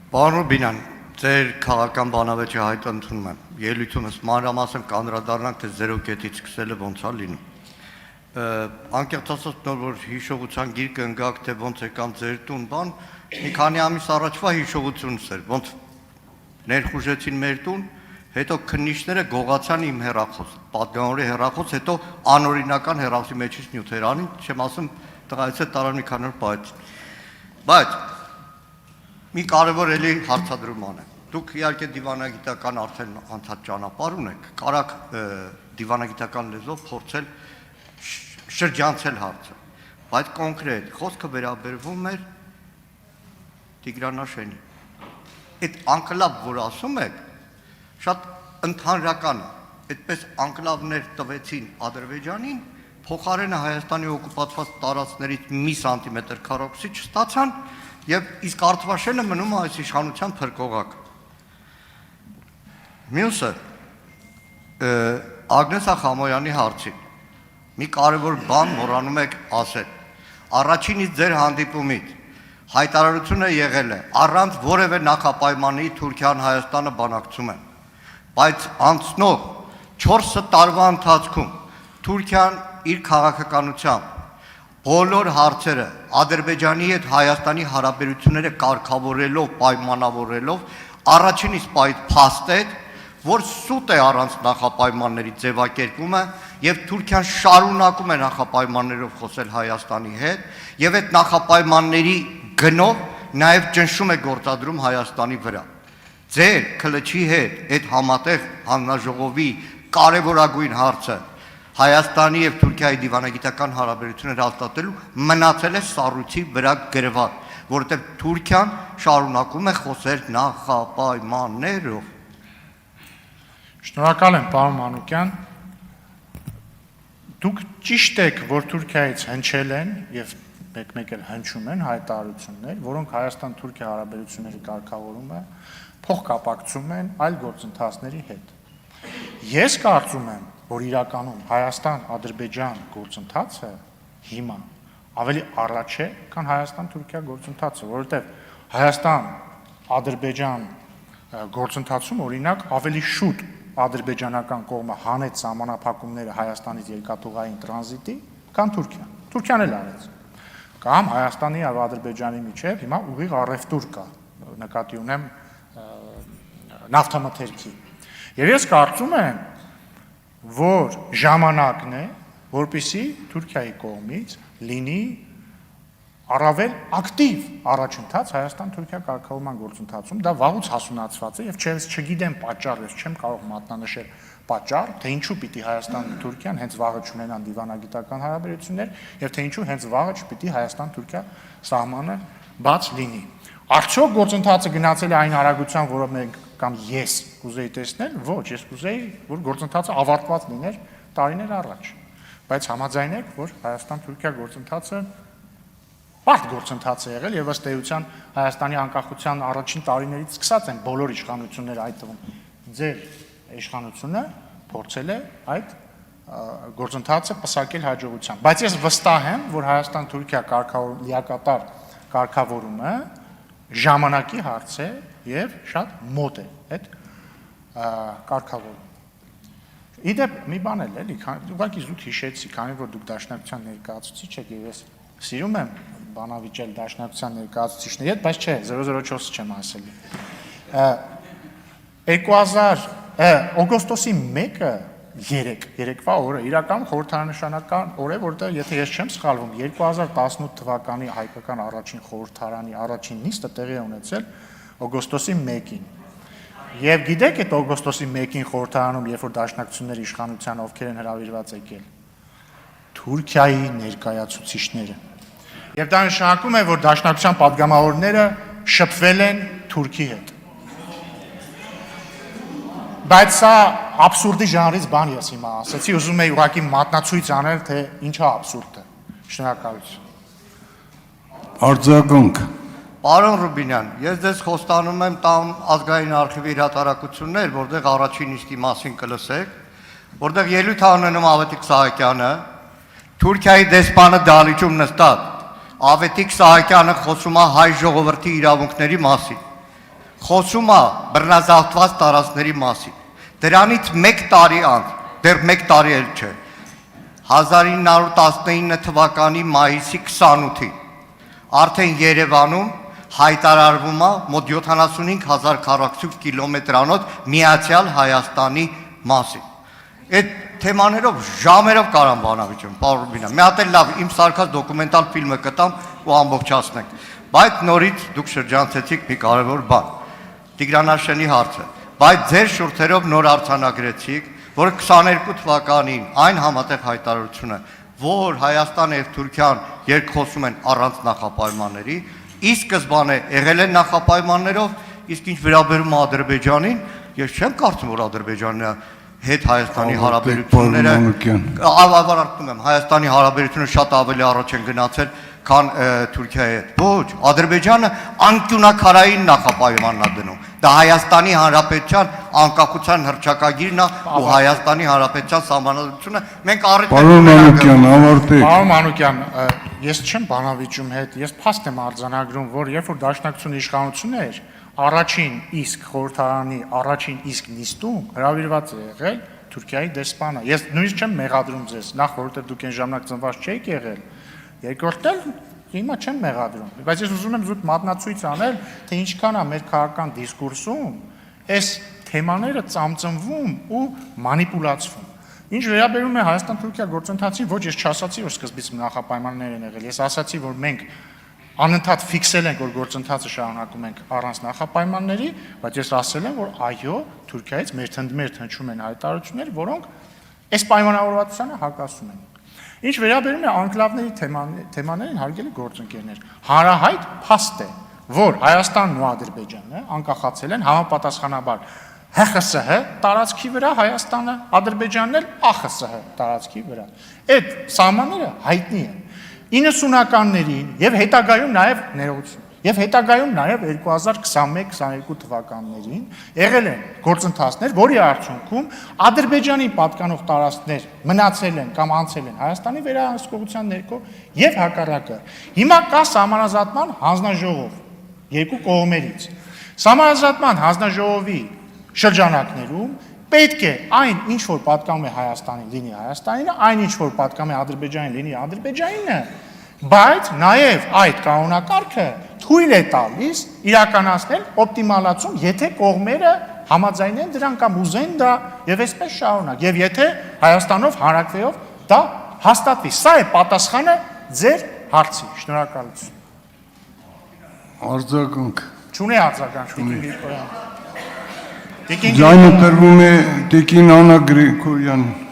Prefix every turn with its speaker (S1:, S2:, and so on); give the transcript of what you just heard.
S1: Պարոն Ռուբինյան, ձեր քաղաքական բանավեճի հայտը ընդունում եմ։ Ելույթումս մանրամասն կանդրադառնանք, թե 0 կետից սկսելը ոնց է լինում։ Անկեղծ ասած, նոր որ հիշողության գիրկը ընկաք, թե ոնց եկան ձեր տուն, բան, մի քանի ամիս առաջվա հիշողությունս էր, ոնց ներխուժեցին մեր տուն, հետո քննիչները գողացան իմ հեռախոս, պատգամավորի հեռախոս, հետո անօրինական հեռախոսի մեջից նյութեր անին, չեմ ասում, տղայից է տարան մի քանի օր պահեցին։ Բայց մի կարևոր էլի հարցադրում անեմ։ Դուք իհարկե դիվանագիտական արդեն անցած ճանապարհ ունեք, կարաք դիվանագիտական լեզվով փորձել շրջանցել հարցը, բայց կոնկրետ խոսքը վերաբերվում էր Տիգրանաշենին։ Այդ անկլավ, որ ասում եք, շատ ընդհանրական է, այդպես անկլավներ տվեցին Ադրբեջանին, փոխարենը Հայաստանի օկուպացված տարածքներից մի սանտիմետր քառակուսի չստացան, եւ իսկ Արցախը մնում է այս իշխանության փրկողակ։ Մյուսը Ագնես Ախամոյանի հարցին մի կարևոր բան մոռանում եք ասել։ Առաջինից ձեր հանդիպումից հայտարարությունը եղել է առանց որևէ նախապայմանի Թուրքիան Հայաստանը բանակցում են, բայց անցնող 4 տարվա ընթացքում Թուրքիան իր քաղաքականությամբ բոլոր հարցերը Ադրբեջանի հետ Հայաստանի հարաբերությունները կարգավորելով, պայմանավորելով, առաջինից փաստեց, որ սուտ է առանց նախապայմանների ձևակերպումը եւ Թուրքիան շարունակում է նախապայմաններով խոսել Հայաստանի հետ եւ այդ նախապայմանների գնով նաեւ ճնշում է գործադրում Հայաստանի վրա։ Ձեր քլչի հետ այդ համատեղ հանձնաժողովի կարևորագույն հարցը Հայաստանի եւ Թուրքիայի դիվանագիտական հարաբերությունները հաստատելու մնացել է սառույցի վրա գրված, որովհետեւ Թուրքիան շարունակում է խոսել նախապայմաններով։
S2: Շնորհակալ եմ, պարոն Մանուկյան։ Դուք ճիշտ եք, որ Թուրքիայից հնչել են եւ մեկ-մեկ էլ հնչում են հայտարարություններ, որոնք Հայաստան-Թուրքիա հարաբերությունների կարգավորումը փոխկապակցում են այլ գործընթացների հետ։ Ես կարծում եմ, որ իրականում Հայաստան-Ադրբեջան գործընթացը հիմա ավելի առաջ է, քան Հայաստան-Թուրքիա գործընթացը, որովհետև Հայաստան-Ադրբեջան գործընթացում օրինակ ավելի շուտ ադրբեջանական կողմը հանեց սահմանափակումները Հայաստանից երկաթուղային տրանզիտի, քան Թուրքիան։ Թուրքիան էլ արեց։ Կամ Հայաստանի եւ Ադրբեջանի միջև հիմա ուղիղ առևտուր կա, նկատի ունեմ նավթամթերքի։ Եվ ես կարծում եմ, որ ժամանակն է, որպեսզի Թուրքիայի կողմից լինի առավել ակտիվ առաջընթաց Հայաստան-Թուրքիա կարգավորման գործընթացում, դա վաղուց հասունացված է եւ ես չգիտեմ պատճառ, ես չեմ կարող մատնանշել պատճառ, թե ինչու պիտի Հայաստան-Թուրքիան հենց վաղը չունենան դիվանագիտական հարաբերություններ եւ թե ինչու հենց վաղը չպիտի Հայաստան-Թուրքիա սահմանը բաց լինի։ Արդյոք գործընթացը գնացել է այն արագության, որը մենք կամ ես կուզեի տեսնել, ոչ, ես կուզեի, որ գործընթացը ավարտված լիներ տարիներ առաջ։ Բայց համաձայն եք, որ Հայաստան-Թուրքիա գործընթացը բարդ գործընթաց է եղել եւ ըստ էության Հայաստանի անկախության առաջին տարիներից սկսած են բոլոր իշխանությունները, այդ թվում ձեր իշխանությունը փորձել է այդ գործընթացը պսակել հաջողությամբ։ Բայց ես վստահ եմ, որ Հայաստան-Թուրքիա լիակատար կարգավորումը ժամանակի հարց է եւ շատ մոտ է այդ կարգավորումը։ Իդեպ մի բան էլ էլի, ուղղակի զուտ հիշեցի, քանի որ դուք դաշնակցության ներկայացուցիչ եք եւ ես սիրում եմ բանավիճել դաշնակցության ներկայացուցիչների հետ, բայց չէ, 004-ը չեմ ասելի։ 2000 օգոստոսի 1-ը 3-ва օրը իրական խորհրդարանշանական օր է, որտեղ եթե ես չեմ սխալվում, 2018 թվականի հայկական առաջին խորհրդարանի առաջին նիստը տեղի ունեցել օգոստոսի 1-ին։ Եվ գիտեք այդ օգոստոսի 1-ին խորհրդարանում, երբ որ դաշնակցությունների իշխանության ովքեր են հրավիրված եկել, Թուրքիայի ներկայացուցիչները։ Եվ դա նշանակում է, որ դաշնակցության պատգամավորները շփվել են Թուրքի հետ։ Բայց սա աբսուրդի ժանրից բան ես հիմա ասեցի, ուզում եի ուղղակի մատնացույց անել, թե ինչա աբսուրդը։ Շնորհակալություն։
S3: Արձագանք։
S1: Պարոն Ռուբինյան, ես ձեզ խոստանում եմ տան ազգային արխիվի հրատարակություններ, որտեղ առաջին նիստի մասին կլսեք, որտեղ ելույթ անենում Ավետիք Սահակյանը, Թուրքիայի դեսպանը դահլիճում նստած, Ավետիք Սահակյանը խոսում է հայ ժողովրդի իրավունքների մասին։ խոսում է բռնազավթված տարածքների մասին։ Դրանից 1 տարի անց, դեռ 1 տարի էլ չէ, 1919 թվականի մայիսի 28-ին արդեն Երևանում հայտարարվում է մոտ 75,000 քառակուսի կիլոմետրանոց Միացյալ Հայաստանի մասին։ Այդ թեմաներով ժամերով կարամ բանավիճեմ, պարոն Ռուբինյան։ Մի հատ էլ լավ իմ սարքած դոկումենտալ ֆիլմը կտամ ու ամբողջացնենք։ Բայց նորից դուք շրջանցեցիք մի կարևոր բան։ Տիգրանաշենի հարցը։ Բայց ձեր շուրթերով նոր արձանագրեցիք, որ 22 թվականին այն համատեղ հայտարարությունը, որ Հայաստանը եւ Թուրքիան երկխոսում են առանց նախապայմանների, ի սկզբանե եղել են նախապայմաններով, իսկ ինչ վերաբերում է Ադրբեջանին, ես չեմ կարծում, որ Ադրբեջանը հետ Հայաստանի հարաբերությունները ավարտում եմ, Հայաստանի հարաբերությունները շատ ավելի առաջ են գնացել, քան Թուրքիայի հետ։ Ոչ, Ադրբեջանը անկյունակարային նախապայմանն է դնում։ Դա Հայաստանի Հանրապետության անկախության հռչակագիրն է ու Հայաստանի Հանրապետության սահմանադրությունը։ Մենք առիթ
S3: Պարոն Մանուկյան, ավարտեք։
S2: Պարոն Մանուկյան, ես չեմ բանավիճում հետ, ես փաստ եմ արձանագրում, որ երբ որ Դաշնակցություն իշխանություն էր, առաջին իսկ խորհրդարանի առաջին իսկ նիստում հրավիրված է եղել Թուրքիայի դեսպանը։ Ես նույնիսկ չեմ մեղադրում ձեզ, նախ որովհետև դուք այն ժամանակ ծնված չէիք եղել։ Երկրորդն էլ հիմա չեմ մեղադրում, բայց ես ուզում եմ զուտ մատնացույց անել, թե ինչքան է մեր քաղաքական դիսկուրսում այս թեմաները ծամծմվում ու մանիպուլացվում։ Ինչ վերաբերում է Հայաստան-Թուրքիա գործընթացին, ոչ ես չասացի, որ սկզբից նախապայմաններ են եղել, ես ասացի, որ մենք անընդհատ ֆիքսել ենք, որ գործընթացը շարունակում ենք առանց նախապայմանների, բայց ես ասել եմ, որ այո, Թուրքիայից մեր հնչում են հայտարարություններ, որոնք այս պայմանավորվածությանը հակասում են։ Ինչ վերաբերում է անկլավների թեմաներին, հարգելի գործընկերներ, հանրահայտ փաստ է, որ Հայաստանն ու Ադրբեջանը անկախացել են համապատասխանաբար ՀԽՍՀ տարածքի վրա, Հայաստանը, Ադրբեջանն էլ ԱԽՍՀ տարածքի վրա։ Այդ սահմանները հայտնի են 90-ականներին եւ հետագայում նաեւ ներողություն եւ հետագայում նաեւ 2021-22 թվականներին եղել են գործընթացներ, որի արդյունքում Ադրբեջանի պատկանող տարածքներ մնացել են կամ անցել են Հայաստանի վերահսկողության ներքո եւ հակառակը։ Հիմա կա սահմանազատման հանձնաժողով երկու կողմերից։ Սահմանազատման հանձնաժողովի շրջանակներում պետք է այն ինչ որ պատկանում է Հայաստանին լինի Հայաստանին, այն ինչ որ պատկանում է Ադրբեջանին լինի Ադրբեջանինը, բայց նաև այդ կանոնակարգը թույլ է տալիս իրականացնել օպտիմալացում, եթե կողմերը համաձայնեն դրան կամ ուզեն դա եւ այսպես շարունակ, եւ եթե Հայաստանով հանրակրվելով դա հաստատվի։ Սա է պատասխանը ձեր հարցի։ Շնորհակալություն։
S3: Արձագանք։
S2: Չունի արձագանք, Տիկին Գրիգորյան։
S3: Ձայնը տրվում է Տիկին Աննա Գրիգորյանին։